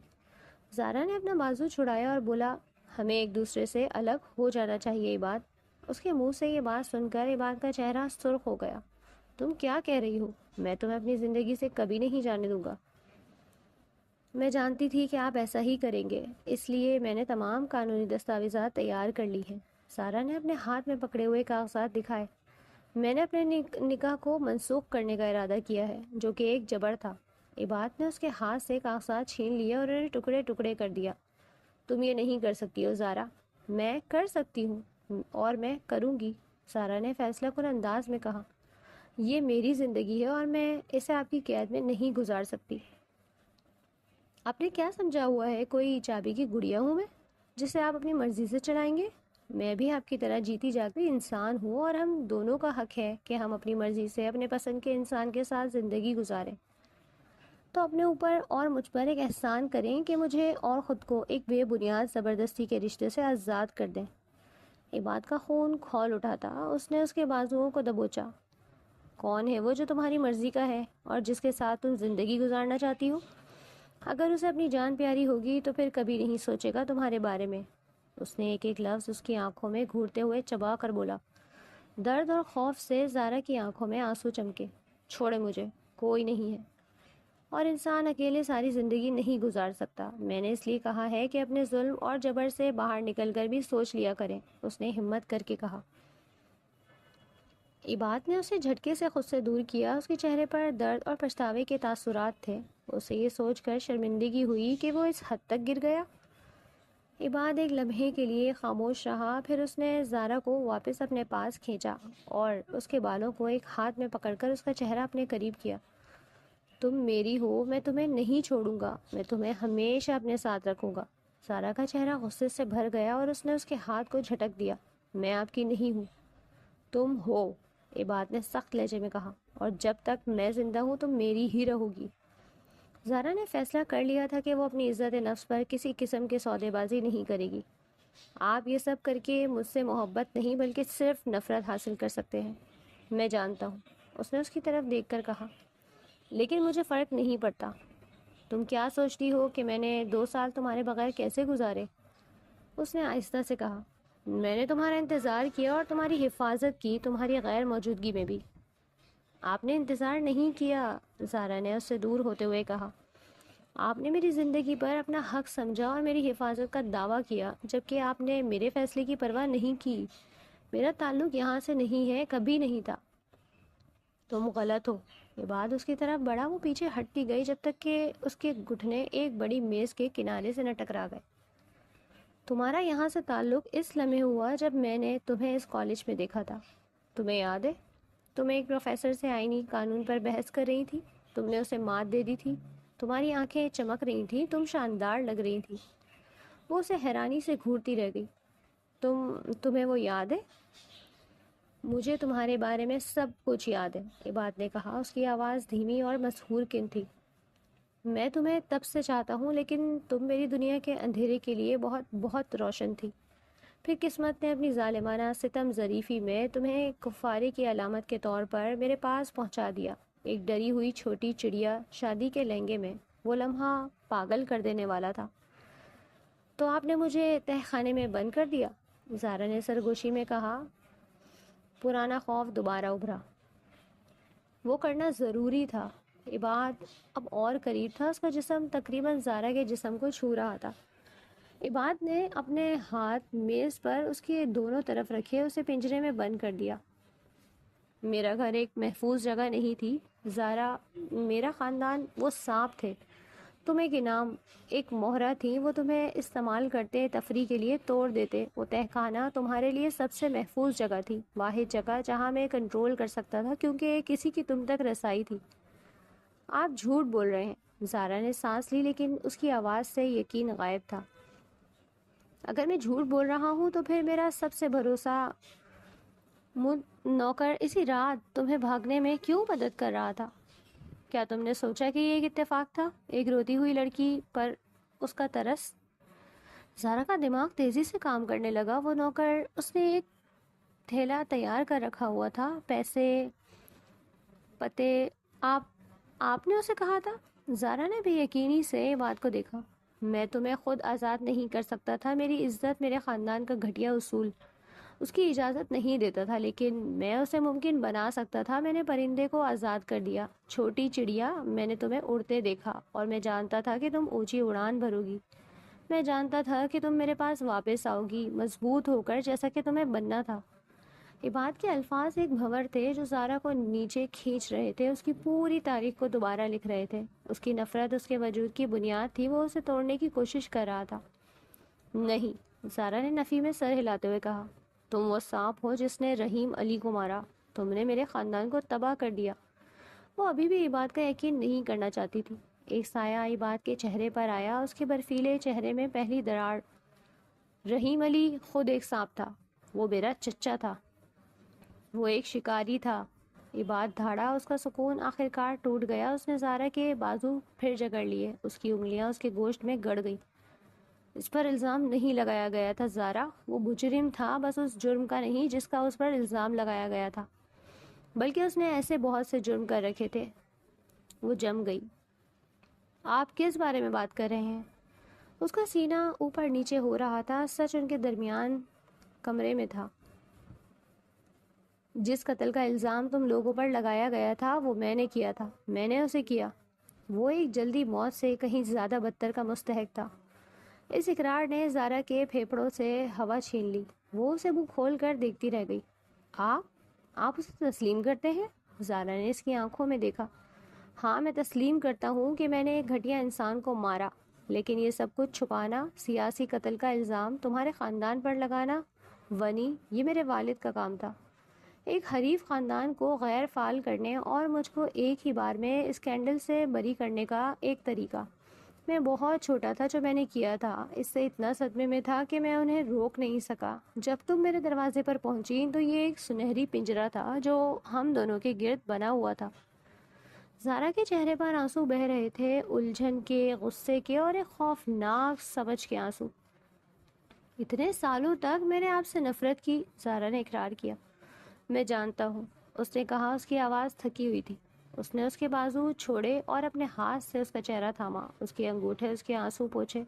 زارا نے اپنا بازو چھڑایا اور بولا، ہمیں ایک دوسرے سے الگ ہو جانا چاہیے عباد۔ اس کے منہ سے یہ بات سن کر عباد کا چہرہ سرخ ہو گیا۔ تم کیا کہہ رہی ہو؟ میں تمہیں اپنی زندگی سے کبھی نہیں جانے دوں گا۔ میں جانتی تھی کہ آپ ایسا ہی کریں گے، اس لیے میں نے تمام قانونی دستاویزات تیار کر لی ہیں۔ زارا نے اپنے ہاتھ میں پکڑے ہوئے کاغذات دکھائے۔ میں نے اپنے نکاح کو منسوخ کرنے کا ارادہ کیا ہے، جو کہ ایک جبر تھا۔ عباد نے اس کے ہاتھ سے کاغذات چھین لیے اور انہیں ٹکڑے ٹکڑے کر دیا۔ تم یہ نہیں کر سکتی ہو زارا۔ میں کر سکتی ہوں اور میں کروں گی، زارا نے فیصلہ کن انداز میں کہا۔ یہ میری زندگی ہے اور میں اسے آپ کی قید میں نہیں گزار سکتی۔ آپ نے کیا سمجھا ہوا ہے، کوئی چابی کی گڑیا ہوں میں جسے آپ اپنی مرضی سے چلائیں گے؟ میں بھی آپ کی طرح جیتی جاگتی انسان ہوں اور ہم دونوں کا حق ہے کہ ہم اپنی مرضی سے اپنے پسند کے انسان کے ساتھ زندگی گزاریں۔ تو اپنے اوپر اور مجھ پر ایک احسان کریں کہ مجھے اور خود کو ایک بے بنیاد زبردستی کے رشتے سے آزاد کر دیں۔ عباد کا خون کھول اٹھا تھا۔ اس نے اس کے بازوؤں کو دبوچا۔ کون ہے وہ جو تمہاری مرضی کا ہے اور جس کے ساتھ تم زندگی گزارنا چاہتی ہو؟ اگر اسے اپنی جان پیاری ہوگی تو پھر کبھی نہیں سوچے گا تمہارے بارے میں۔ اس نے ایک ایک لفظ اس کی آنکھوں میں گھورتے ہوئے چبا کر بولا۔ درد اور خوف سے زارا کی آنکھوں میں آنسو چمکے۔ چھوڑے مجھے، کوئی نہیں ہے، اور انسان اکیلے ساری زندگی نہیں گزار سکتا۔ میں نے اس لیے کہا ہے کہ اپنے ظلم اور جبر سے باہر نکل کر بھی سوچ لیا کریں، اس نے ہمت کر کے کہا۔ عباد نے اسے جھٹکے سے خود سے دور کیا۔ اس کے چہرے پر درد اور پچھتاوے کے تاثرات تھے۔ اسے یہ سوچ کر شرمندگی ہوئی کہ وہ اس حد تک گر گیا۔ عباد ایک لمحے کے لیے خاموش رہا، پھر اس نے زارا کو واپس اپنے پاس کھینچا اور اس کے بالوں کو ایک ہاتھ میں پکڑ کر اس کا چہرہ اپنے قریب کیا۔ تم میری ہو، میں تمہیں نہیں چھوڑوں گا، میں تمہیں ہمیشہ اپنے ساتھ رکھوں گا۔ زارا کا چہرہ غصے سے بھر گیا اور اس نے اس کے ہاتھ کو جھٹک دیا۔ میں آپ کی نہیں ہوں، تم ہو، عباد نے سخت لہجے میں کہا، اور جب تک میں زندہ ہوں تم میری ہی رہو گی۔ زارا نے فیصلہ کر لیا تھا کہ وہ اپنی عزت نفس پر کسی قسم کے سودے بازی نہیں کرے گی۔ آپ یہ سب کر کے مجھ سے محبت نہیں بلکہ صرف نفرت حاصل کر سکتے ہیں، میں جانتا ہوں، اس نے اس کی طرف دیکھ کر کہا، لیکن مجھے فرق نہیں پڑتا۔ تم کیا سوچتی ہو کہ میں نے 2 سال تمہارے بغیر کیسے گزارے؟ اس نے آہستہ سے کہا، میں نے تمہارا انتظار کیا اور تمہاری حفاظت کی، تمہاری غیر موجودگی میں بھی۔ آپ نے انتظار نہیں کیا، زارا نے اس سے دور ہوتے ہوئے کہا۔ آپ نے میری زندگی پر اپنا حق سمجھا اور میری حفاظت کا دعویٰ کیا، جبکہ آپ نے میرے فیصلے کی پرواہ نہیں کی۔ میرا تعلق یہاں سے نہیں ہے، کبھی نہیں تھا۔ تم غلط ہو۔ یہ بات اس کی طرف بڑھا، وہ پیچھے ہٹتی گئی جب تک کہ اس کے گھٹنے ایک بڑی میز کے کنارے سے نہ ٹکرا گئے۔ تمہارا یہاں سے تعلق اس لمحے ہوا جب میں نے تمہیں اس کالج میں دیکھا تھا۔ تمہیں یاد ہے؟ تم ایک پروفیسر سے آئینی قانون پر بحث کر رہی تھی، تم نے اسے مات دے دی تھی، تمہاری آنکھیں چمک رہی تھیں، تم شاندار لگ رہی تھی۔ وہ اسے حیرانی سے گھورتی رہ گئی۔ تمہیں وہ یاد ہے؟ مجھے تمہارے بارے میں سب کچھ یاد ہے، عباد نے کہا۔ اس کی آواز دھیمی اور مسحور کن تھی۔ میں تمہیں تب سے چاہتا ہوں، لیکن تم میری دنیا کے اندھیرے کے لیے بہت بہت روشن تھی۔ پھر قسمت نے اپنی ظالمانہ ستم ظریفی میں تمہیں کفارے کی علامت کے طور پر میرے پاس پہنچا دیا، ایک ڈری ہوئی چھوٹی چڑیا شادی کے لہنگے میں۔ وہ لمحہ پاگل کر دینے والا تھا۔ تو آپ نے مجھے تہہ خانے میں بند کر دیا، زارا نے سرگوشی میں کہا۔ پرانا خوف دوبارہ ابھرا۔ وہ کرنا ضروری تھا۔ عباد اب اور قریب تھا، اس کا جسم تقریباً زارا کے جسم کو چھو رہا تھا۔ عباد نے اپنے ہاتھ میز پر اس کے دونوں طرف رکھے، اسے پنجرے میں بند کر دیا۔ میرا گھر ایک محفوظ جگہ نہیں تھی زارا، میرا خاندان وہ سانپ تھے، تم ایک انعام، ایک مہرہ تھی، وہ تمہیں استعمال کرتے، تفریح کے لیے توڑ دیتے۔ وہ تہہ خانہ تمہارے لیے سب سے محفوظ جگہ تھی، واحد جگہ جہاں میں کنٹرول کر سکتا تھا، کیونکہ کسی کی تم تک رسائی تھی۔ آپ جھوٹ بول رہے ہیں۔ زارا نے سانس لی، لیکن اس کی آواز سے یقین غائب تھا۔ اگر میں جھوٹ بول رہا ہوں تو پھر میرا سب سے بھروسہ نوکر اسی رات تمہیں بھاگنے میں کیوں مدد کر رہا تھا؟ کیا تم نے سوچا کہ یہ ایک اتفاق تھا، ایک روتی ہوئی لڑکی پر اس کا ترس؟ زارا کا دماغ تیزی سے کام کرنے لگا۔ وہ نوکر، اس نے ایک تھیلا تیار کر رکھا ہوا تھا، پیسے، پتے، آپ نے اسے کہا تھا؟ زارا نے بے یقینی سے بات کو دیکھا۔ میں تمہیں خود آزاد نہیں کر سکتا تھا، میری عزت، میرے خاندان کا گھٹیا اصول اس کی اجازت نہیں دیتا تھا، لیکن میں اسے ممکن بنا سکتا تھا۔ میں نے پرندے کو آزاد کر دیا، چھوٹی چڑیا، میں نے تمہیں اڑتے دیکھا اور میں جانتا تھا کہ تم اونچی اڑان بھرو گی۔ میں جانتا تھا کہ تم میرے پاس واپس آؤ گی، مضبوط ہو کر، جیسا کہ تمہیں بننا تھا۔ عباد کے الفاظ ایک بھنور تھے جو زارا کو نیچے کھینچ رہے تھے، اس کی پوری تاریخ کو دوبارہ لکھ رہے تھے۔ اس کی نفرت اس کے وجود کی بنیاد تھی، وہ اسے توڑنے کی کوشش کر رہا تھا۔ نہیں، زارا نے نفی میں سر ہلاتے ہوئے کہا۔ تم وہ سانپ ہو جس نے رحیم علی کو مارا، تم نے میرے خاندان کو تباہ کر دیا۔ وہ ابھی بھی عباد کا یقین نہیں کرنا چاہتی تھی۔ ایک سایہ عباد کے چہرے پر آیا، اس کے برفیلے چہرے میں پہلی دراڑ۔ رحیم علی خود ایک سانپ تھا، وہ میرا چچا تھا، وہ ایک شکاری تھا۔ عباد دھاڑا، اس کا سکون آخرکار ٹوٹ گیا۔ اس نے زارا کے بازو پھر جکڑ لیے، اس کی انگلیاں اس کے گوشت میں گڑ گئیں۔ اس پر الزام نہیں لگایا گیا تھا زارا، وہ مجرم تھا، بس اس جرم کا نہیں جس کا اس پر الزام لگایا گیا تھا، بلکہ اس نے ایسے بہت سے جرم کر رکھے تھے۔ وہ جم گئی۔ آپ کس بارے میں بات کر رہے ہیں؟ اس کا سینہ اوپر نیچے ہو رہا تھا، سچ ان کے درمیان کمرے میں تھا۔ جس قتل کا الزام تم لوگوں پر لگایا گیا تھا وہ میں نے کیا تھا، میں نے اسے کیا۔ وہ ایک جلدی موت سے کہیں زیادہ بدتر کا مستحق تھا۔ اس اقرار نے زارا کے پھیپھڑوں سے ہوا چھین لی۔ وہ اسے منہ کھول کر دیکھتی رہ گئی۔ آپ اسے تسلیم کرتے ہیں؟ زارا نے اس کی آنکھوں میں دیکھا۔ ہاں، میں تسلیم کرتا ہوں کہ میں نے ایک گھٹیا انسان کو مارا، لیکن یہ سب کچھ چھپانا، سیاسی قتل کا الزام تمہارے خاندان پر لگانا، ونی، یہ میرے والد کا کام تھا۔ ایک حریف خاندان کو غیر فعال کرنے اور مجھ کو ایک ہی بار میں اسکینڈل سے بری کرنے کا ایک طریقہ۔ میں بہت چھوٹا تھا جو میں نے کیا تھا، اس سے اتنا صدمے میں تھا کہ میں انہیں روک نہیں سکا۔ جب تم میرے دروازے پر پہنچی تو یہ ایک سنہری پنجرا تھا جو ہم دونوں کے گرد بنا ہوا تھا۔ زارا کے چہرے پر آنسو بہہ رہے تھے، الجھن کے، غصے کے اور ایک خوفناک سمجھ کے آنسو۔ اتنے سالوں تک میں نے آپ سے نفرت کی، زارا نے اقرار کیا۔ میں جانتا ہوں، اس نے کہا، اس کی آواز تھکی ہوئی تھی۔ اس نے اس کے بازو چھوڑے اور اپنے ہاتھ سے اس کا چہرہ تھاما، اس کے انگوٹھے اس کے آنسو پوچھے۔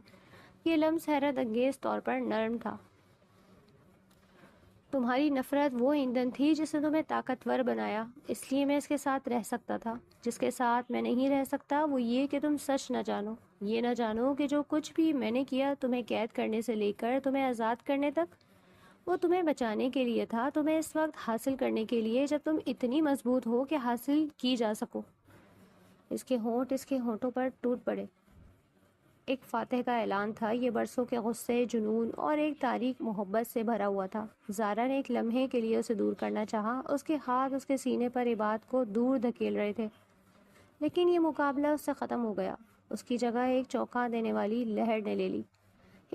یہ لمس حیرت انگیز طور پر نرم تھا۔ تمہاری نفرت وہ ایندھن تھی جس نے تمہیں طاقتور بنایا، اس لیے میں اس کے ساتھ رہ سکتا تھا۔ جس کے ساتھ میں نہیں رہ سکتا وہ یہ کہ تم سچ نہ جانو، یہ نہ جانو کہ جو کچھ بھی میں نے کیا تمہیں قید کرنے سے لے کر تمہیں آزاد کرنے تک، وہ تمہیں بچانے کے لیے تھا، تمہیں اس وقت حاصل کرنے کے لیے جب تم اتنی مضبوط ہو کہ حاصل کی جا سکو۔ اس کے ہونٹوں پر ٹوٹ پڑے۔ ایک فاتح کا اعلان تھا، یہ برسوں کے غصے، جنون اور ایک تاریک محبت سے بھرا ہوا تھا۔ زارا نے ایک لمحے کے لیے اسے دور کرنا چاہا، اس کے ہاتھ اس کے سینے پر عباد کو دور دھکیل رہے تھے، لیکن یہ مقابلہ اس سے ختم ہو گیا۔ اس کی جگہ ایک چونکا دینے والی لہر نے لے لی۔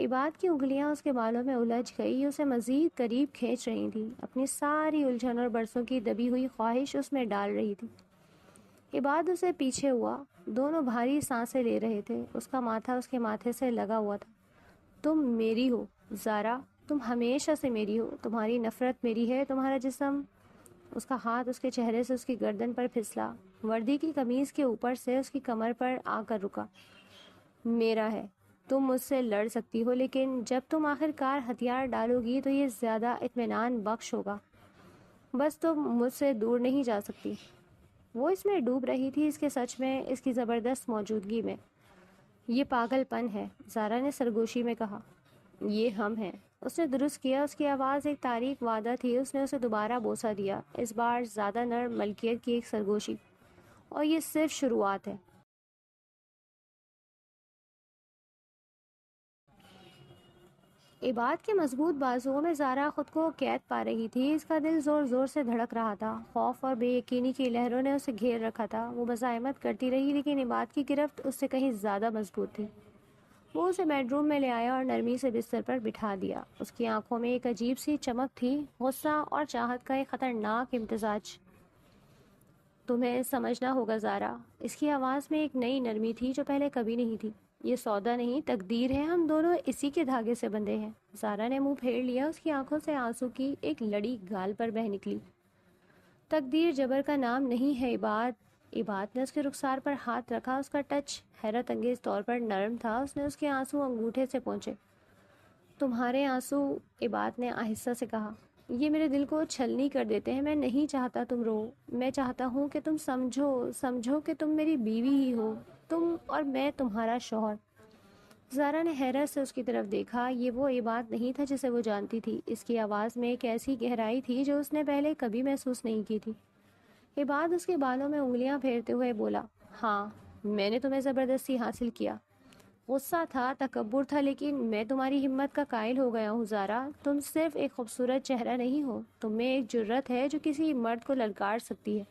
عباد کی انگلیاں اس کے بالوں میں الجھ گئی، اسے مزید قریب کھینچ رہی تھیں، اپنی ساری الجھن اور برسوں کی دبی ہوئی خواہش اس میں ڈال رہی تھی۔ عباد اسے پیچھے ہوا، دونوں بھاری سانسیں لے رہے تھے، اس کا ماتھا اس کے ماتھے سے لگا ہوا تھا۔ تم میری ہو زارا، تم ہمیشہ سے میری ہو، تمہاری نفرت میری ہے، تمہارا جسم۔ اس کا ہاتھ اس کے چہرے سے اس کی گردن پر پھسلا، وردی کی قمیض کے اوپر سے اس کی کمر پر آ کر رکا۔ میرا ہے، تم مجھ سے لڑ سکتی ہو، لیکن جب تم آخر کار ہتھیار ڈالو گی تو یہ زیادہ اطمینان بخش ہوگا۔ بس تم مجھ سے دور نہیں جا سکتی۔ وہ اس میں ڈوب رہی تھی، اس کے سچ میں، اس کی زبردست موجودگی میں۔ یہ پاگل پن ہے، زارا نے سرگوشی میں کہا۔ یہ ہم ہیں، اس نے درست کیا۔ اس کی آواز ایک تاریک وعدہ تھی۔ اس نے اسے دوبارہ بوسہ دیا، اس بار زیادہ نرم، ملکیت کی ایک سرگوشی۔ اور یہ صرف شروعات ہے۔ عباد کے مضبوط بازوؤں میں زارا خود کو قید پا رہی تھی، اس کا دل زور زور سے دھڑک رہا تھا، خوف اور بے یقینی کی لہروں نے اسے گھیر رکھا تھا۔ وہ مزاحمت کرتی رہی، لیکن عباد کی گرفت اس سے کہیں زیادہ مضبوط تھی۔ وہ اسے بیڈ روم میں لے آیا اور نرمی سے بستر پر بٹھا دیا۔ اس کی آنکھوں میں ایک عجیب سی چمک تھی، غصہ اور چاہت کا ایک خطرناک امتزاج۔ تمہیں سمجھنا ہوگا زارا، اس کی آواز میں ایک نئی نرمی تھی جو پہلے کبھی نہیں تھی۔ یہ سودا نہیں، تقدیر ہے، ہم دونوں اسی کے دھاگے سے بندھے ہیں۔ زارا نے منہ پھیر لیا، اس کی آنکھوں سے آنسو کی ایک لڑی گال پر بہہ نکلی۔ تقدیر جبر کا نام نہیں ہے عباد۔ عباد نے اس کے رخسار پر ہاتھ رکھا، اس کا ٹچ حیرت انگیز طور پر نرم تھا۔ اس نے اس کے آنسو انگوٹھے سے پونچھے۔ تمہارے آنسو، عباد نے آہستہ سے کہا، یہ میرے دل کو چھلنی کر دیتے ہیں۔ میں نہیں چاہتا تم رو، میں چاہتا ہوں کہ تم سمجھو کہ تم میری بیوی ہی ہو، تم اور میں تمہارا شوہر۔ زارا نے حیرت سے اس کی طرف دیکھا، یہ وہ عباد نہیں تھا جسے وہ جانتی تھی۔ اس کی آواز میں ایک ایسی گہرائی تھی جو اس نے پہلے کبھی محسوس نہیں کی تھی۔ عباد اس کے بالوں میں انگلیاں پھیرتے ہوئے بولا، ہاں، میں نے تمہیں زبردستی حاصل کیا۔ غصہ تھا، تکبر تھا، لیکن میں تمہاری ہمت کا قائل ہو گیا ہوں زارا۔ تم صرف ایک خوبصورت چہرہ نہیں ہو، تم میں ایک جرأت ہے جو کسی مرد کو للکار سکتی ہے۔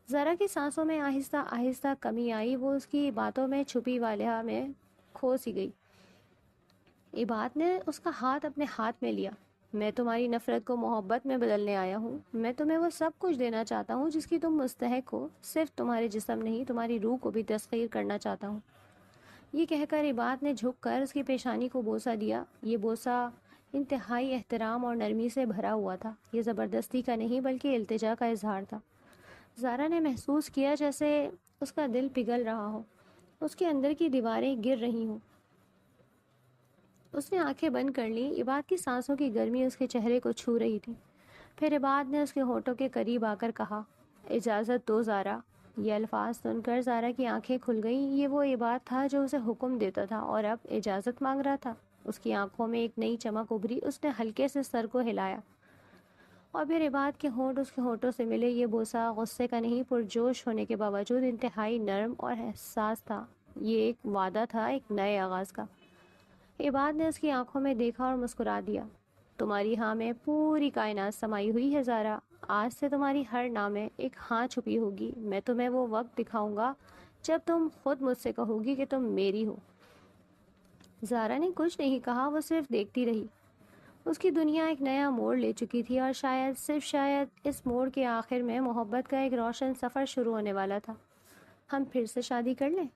زارا کی سانسوں میں آہستہ آہستہ کمی آئی، وہ اس کی باتوں میں چھپی والہا میں کھو سی گئی۔ عباد نے اس کا ہاتھ اپنے ہاتھ میں لیا۔ میں تمہاری نفرت کو محبت میں بدلنے آیا ہوں۔ میں تمہیں وہ سب کچھ دینا چاہتا ہوں جس کی تم مستحق ہو، صرف تمہارے جسم نہیں، تمہاری روح کو بھی تسخیر کرنا چاہتا ہوں۔ یہ کہہ کر عباد نے جھک کر اس کی پیشانی کو بوسہ دیا۔ یہ بوسہ انتہائی احترام اور نرمی سے بھرا ہوا تھا۔ یہ زبردستی کا نہیں بلکہ التجا کا اظہار تھا۔ زارا نے محسوس کیا جیسے اس کا دل پگھل رہا ہو، اس کے اندر کی دیواریں گر رہی ہوں۔ اس نے آنکھیں بند کر لیں، عباد کی سانسوں کی گرمی اس کے چہرے کو چھو رہی تھی۔ پھر عباد نے اس کے ہونٹوں کے قریب آ کر کہا، اجازت دو زارا۔ یہ الفاظ سن کر زارا کی آنکھیں کھل گئیں۔ یہ وہ عباد تھا جو اسے حکم دیتا تھا اور اب اجازت مانگ رہا تھا۔ اس کی آنکھوں میں ایک نئی چمک ابھری، اس نے ہلکے سے سر کو ہلایا اور پھر عباد کے ہونٹ اس کے ہونٹوں سے ملے۔ یہ بوسہ غصے کا نہیں، پرجوش ہونے کے باوجود انتہائی نرم اور حساس تھا۔ یہ ایک وعدہ تھا، ایک نئے آغاز کا۔ عباد نے اس کی آنکھوں میں دیکھا اور مسکرا دیا۔ تمہاری ہاں میں پوری کائنات سمائی ہوئی ہے زارا۔ آج سے تمہاری ہر نام میں ایک ہاں چھپی ہوگی۔ میں تمہیں وہ وقت دکھاؤں گا جب تم خود مجھ سے کہو گی کہ تم میری ہو۔ زارا نے کچھ نہیں کہا، وہ صرف دیکھتی رہی۔ اس کی دنیا ایک نیا موڑ لے چکی تھی اور شاید، صرف شاید، اس موڑ کے آخر میں محبت کا ایک روشن سفر شروع ہونے والا تھا۔ ہم پھر سے شادی کر لیں؟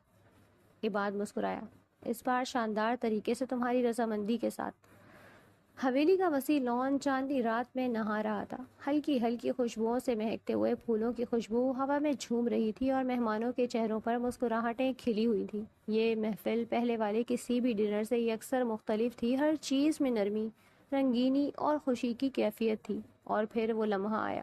عباد مسکرایا، اس بار شاندار طریقے سے، تمہاری رضامندی کے ساتھ۔ حویلی کا وسیع لان چاندنی رات میں نہا رہا تھا، ہلکی ہلکی خوشبوؤں سے مہکتے ہوئے پھولوں کی خوشبو ہوا میں جھوم رہی تھی اور مہمانوں کے چہروں پر مسکراہٹیں کھلی ہوئی تھیں۔ یہ محفل پہلے والے کسی بھی ڈنر سے یکسر مختلف تھی، ہر چیز میں نرمی، رنگینی اور خوشی کی کیفیت تھی۔ اور پھر وہ لمحہ آیا۔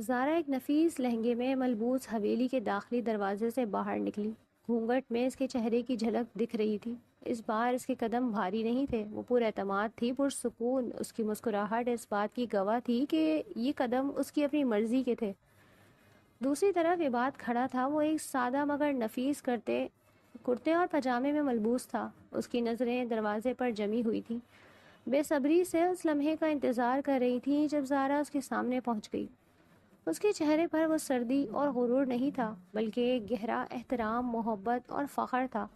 زارا ایک نفیس لہنگے میں ملبوس حویلی کے داخلی دروازے سے باہر نکلی۔ گھونگھٹ میں اس کے چہرے کی جھلک دکھ رہی تھی۔ اس بار اس کے قدم بھاری نہیں تھے، وہ پر اعتماد تھی، پرسکون۔ اس کی مسکراہٹ اس بات کی گواہ تھی کہ یہ قدم اس کی اپنی مرضی کے تھے۔ دوسری طرف عباد کھڑا تھا۔ وہ ایک سادہ مگر نفیس کرتے اور پاجامے میں ملبوس تھا۔ اس کی نظریں دروازے پر جمی ہوئی تھیں، بے صبری سے اس لمحے کا انتظار کر رہی تھیں جب زارا اس کے سامنے پہنچ گئی۔ اس کے چہرے پر وہ سردی اور غرور نہیں تھا، بلکہ ایک گہرا احترام، محبت اور فخر تھا۔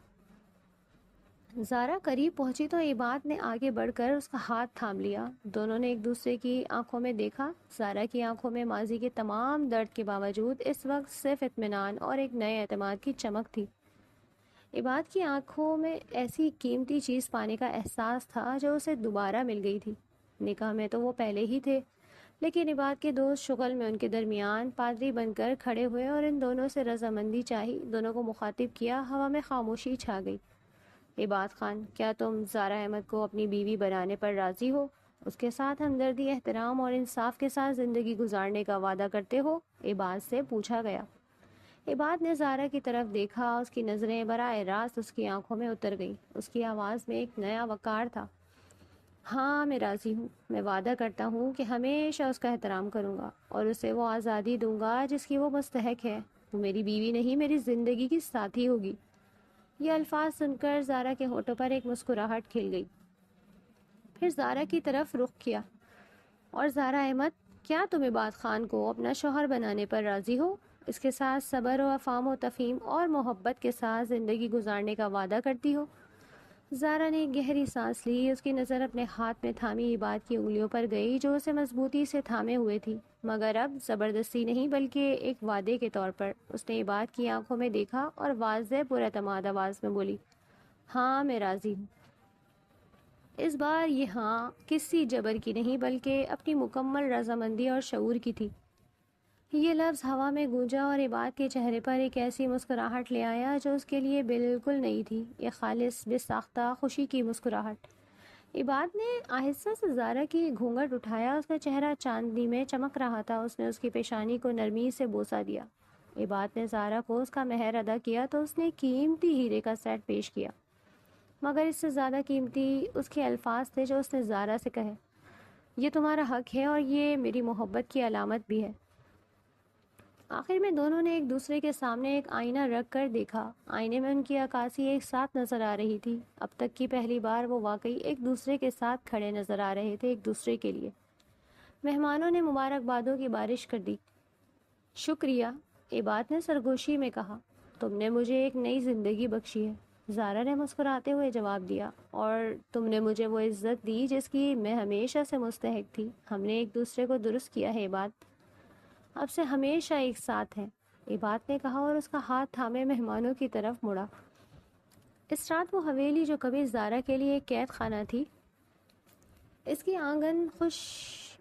زارا قریب پہنچی تو عباد نے آگے بڑھ کر اس کا ہاتھ تھام لیا۔ دونوں نے ایک دوسرے کی آنکھوں میں دیکھا۔ زارا کی آنکھوں میں ماضی کے تمام درد کے باوجود اس وقت صرف اطمینان اور ایک نئے اعتماد کی چمک تھی۔ عباد کی آنکھوں میں ایسی قیمتی چیز پانے کا احساس تھا جو اسے دوبارہ مل گئی تھی۔ نکاح میں تو وہ پہلے ہی تھے، لیکن عباد کے دوست شغل میں ان کے درمیان پادری بن کر کھڑے ہوئے اور ان دونوں سے رضامندی چاہی، دونوں کو مخاطب کیا۔ ہوا میں خاموشی چھا گئی۔ عباد خان، کیا تم زارا احمد کو اپنی بیوی بنانے پر راضی ہو؟ اس کے ساتھ ہمدردی، احترام اور انصاف کے ساتھ زندگی گزارنے کا وعدہ کرتے ہو؟ عباد سے پوچھا گیا۔ عباد نے زارا کی طرف دیکھا۔ اس کی نظریں براہ راست اس کی آنکھوں میں اتر گئیں۔ اس کی آواز میں ایک نیا وقار تھا۔ ہاں، میں راضی ہوں۔ میں وعدہ کرتا ہوں کہ ہمیشہ اس کا احترام کروں گا اور اسے وہ آزادی دوں گا جس کی وہ مستحق ہے۔ وہ میری بیوی نہیں، میری زندگی کی ساتھی ہوگی۔ یہ الفاظ سن کر زارا کے ہونٹوں پر ایک مسکراہٹ کھل گئی۔ پھر زارا کی طرف رخ کیا۔ اور زارا احمد، کیا تم عباد خان کو اپنا شوہر بنانے پر راضی ہو؟ اس کے ساتھ صبر و افہام و تفہیم اور محبت کے ساتھ زندگی گزارنے کا وعدہ کرتی ہو؟ زارا نے ایک گہری سانس لی۔ اس کی نظر اپنے ہاتھ میں تھامی عباد کی انگلیوں پر گئی جو اسے مضبوطی سے تھامے ہوئے تھی، مگر اب زبردستی نہیں بلکہ ایک وعدے کے طور پر۔ اس نے عباد کی آنکھوں میں دیکھا اور واضح پر اعتماد آواز میں بولی، ہاں، میں راضی ہوں۔ اس بار یہ ہاں کسی جبر کی نہیں بلکہ اپنی مکمل رضامندی اور شعور کی تھی۔ یہ لفظ ہوا میں گونجا اور عباد کے چہرے پر ایک ایسی مسکراہٹ لے آیا جو اس کے لیے بالکل نئی تھی، ایک خالص بے ساختہ خوشی کی مسکراہٹ۔ عباد نے آہستہ سے زارا کی گھونگھٹ اٹھایا۔ اس کا چہرہ چاندنی میں چمک رہا تھا۔ اس نے اس کی پیشانی کو نرمی سے بوسہ دیا۔ عباد نے زارا کو اس کا مہر ادا کیا تو اس نے قیمتی ہیرے کا سیٹ پیش کیا، مگر اس سے زیادہ قیمتی اس کے الفاظ تھے جو اس نے زارا سے کہے، یہ تمہارا حق ہے اور یہ میری محبت کی علامت بھی ہے۔ آخر میں دونوں نے ایک دوسرے کے سامنے ایک آئینہ رکھ کر دیکھا۔ آئینے میں ان کی عکاسی ایک ساتھ نظر آ رہی تھی۔ اب تک کی پہلی بار وہ واقعی ایک دوسرے کے ساتھ کھڑے نظر آ رہے تھے، ایک دوسرے کے لیے۔ مہمانوں نے مبارکبادوں کی بارش کر دی۔ شکریہ، عباد نے سرگوشی میں کہا، تم نے مجھے ایک نئی زندگی بخشی ہے۔ زارا نے مسکراتے ہوئے جواب دیا، اور تم نے مجھے وہ عزت دی جس کی میں ہمیشہ سے مستحق تھی۔ ہم نے ایک دوسرے کو درست کیا ہے عباد، اب سے ہمیشہ ایک ساتھ ہیں، عباد نے کہا اور اس کا ہاتھ تھامے مہمانوں کی طرف مڑا۔ اس رات وہ حویلی جو کبھی زارا کے لیے ایک قید خانہ تھی، اس کی آنگن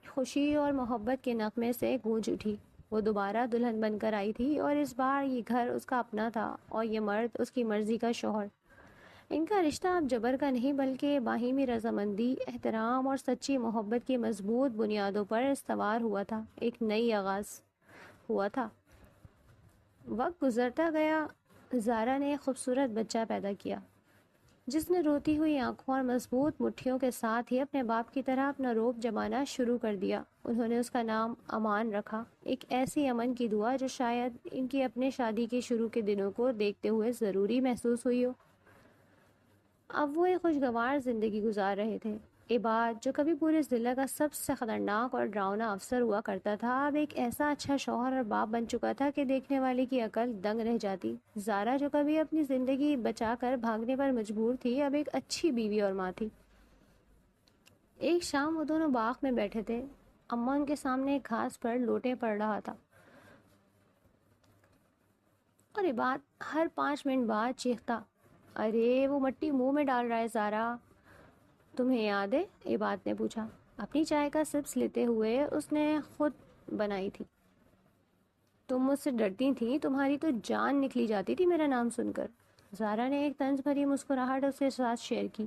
خوشی اور محبت کے نغمے سے گونج اٹھی۔ وہ دوبارہ دلہن بن کر آئی تھی اور اس بار یہ گھر اس کا اپنا تھا اور یہ مرد اس کی مرضی کا شوہر۔ ان کا رشتہ اب جبر کا نہیں بلکہ باہمی رضامندی، احترام اور سچی محبت کی مضبوط بنیادوں پر استوار ہوا تھا، ایک نئی آغاز ہوا تھا۔ وقت گزرتا گیا۔ زارا نے ایک خوبصورت بچہ پیدا کیا جس نے روتی ہوئی آنکھوں اور مضبوط مٹھیوں کے ساتھ ہی اپنے باپ کی طرح اپنا روب جمانا شروع کر دیا۔ انہوں نے اس کا نام امان رکھا، ایک ایسی امن کی دعا جو شاید ان کی اپنے شادی کے شروع کے دنوں کو دیکھتے ہوئے ضروری محسوس ہوئی ہو۔ اب وہ ایک خوشگوار زندگی گزار رہے تھے۔ عباد، جو کبھی پورے ضلع کا سب سے خطرناک اور ڈراؤنا افسر ہوا کرتا تھا، اب ایک ایسا اچھا شوہر اور باپ بن چکا تھا کہ دیکھنے والے کی عقل دنگ رہ جاتی۔ زارا، جو کبھی اپنی زندگی بچا کر بھاگنے پر مجبور تھی، اب ایک اچھی بیوی اور ماں تھی۔ ایک شام وہ دونوں باغ میں بیٹھے تھے۔ اماں ان کے سامنے گھاس پر لوٹے پڑ رہا تھا اور عباد ہر 5 منٹ بعد چیختا، ارے وہ مٹی منہ میں ڈال رہا ہے زارا۔ تمہیں یاد ہے؟ عباد نے پوچھا۔ اپنی چائے کا سپس لیتے ہوئے اس نے خود بنائی تھی۔ تم مجھ سے ڈرتی تھی، تمہاری تو جان نکلی جاتی تھی میرا نام سن کر۔ زارا نے ایک طنز بھری مسکراہٹ اس کے ساتھ شیئر کی۔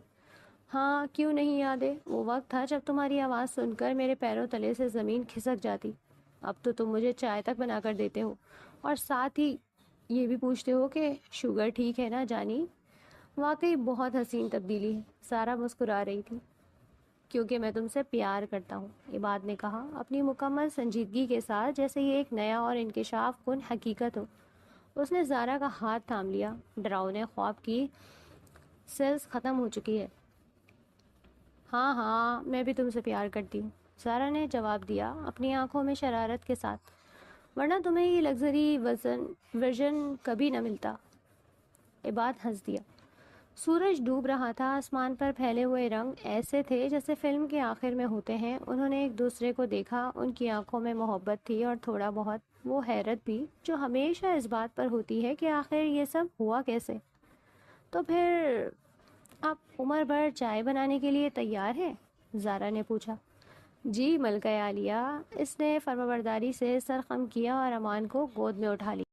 ہاں کیوں نہیں یاد ہے، وہ وقت تھا جب تمہاری آواز سن کر میرے پیروں تلے سے زمین کھسک جاتی۔ اب تو تم مجھے چائے تک بنا کر دیتے ہو، اور ساتھ ہی یہ بھی پوچھتے ہو کہ شوگر ٹھیک ہے نا جانی۔ واقعی بہت حسین تبدیلی ہے، سارا مسکرا رہی تھی۔ کیونکہ میں تم سے پیار کرتا ہوں، عباد نے کہا اپنی مکمل سنجیدگی کے ساتھ، جیسے یہ ایک نیا اور انکشاف کن حقیقت ہو۔ اس نے زارا کا ہاتھ تھام لیا۔ ڈراؤنے خواب کی سیلز ختم ہو چکی ہے۔ ہاں ہاں میں بھی تم سے پیار کرتی ہوں، زارا نے جواب دیا اپنی آنکھوں میں شرارت کے ساتھ، ورنہ تمہیں یہ لگژری ورژن کبھی نہ ملتا۔ عباد ہنس دیا۔ سورج ڈوب رہا تھا، آسمان پر پھیلے ہوئے رنگ ایسے تھے جیسے فلم کے آخر میں ہوتے ہیں۔ انہوں نے ایک دوسرے کو دیکھا، ان کی آنکھوں میں محبت تھی اور تھوڑا بہت وہ حیرت بھی جو ہمیشہ اس بات پر ہوتی ہے کہ آخر یہ سب ہوا کیسے۔ تو پھر آپ عمر بھر چائے بنانے کے لیے تیار ہیں؟ زارا نے پوچھا۔ جی ملکہ عالیہ، اس نے فرمانبرداری سے سر خم کیا اور امان کو گود میں اٹھا لیا۔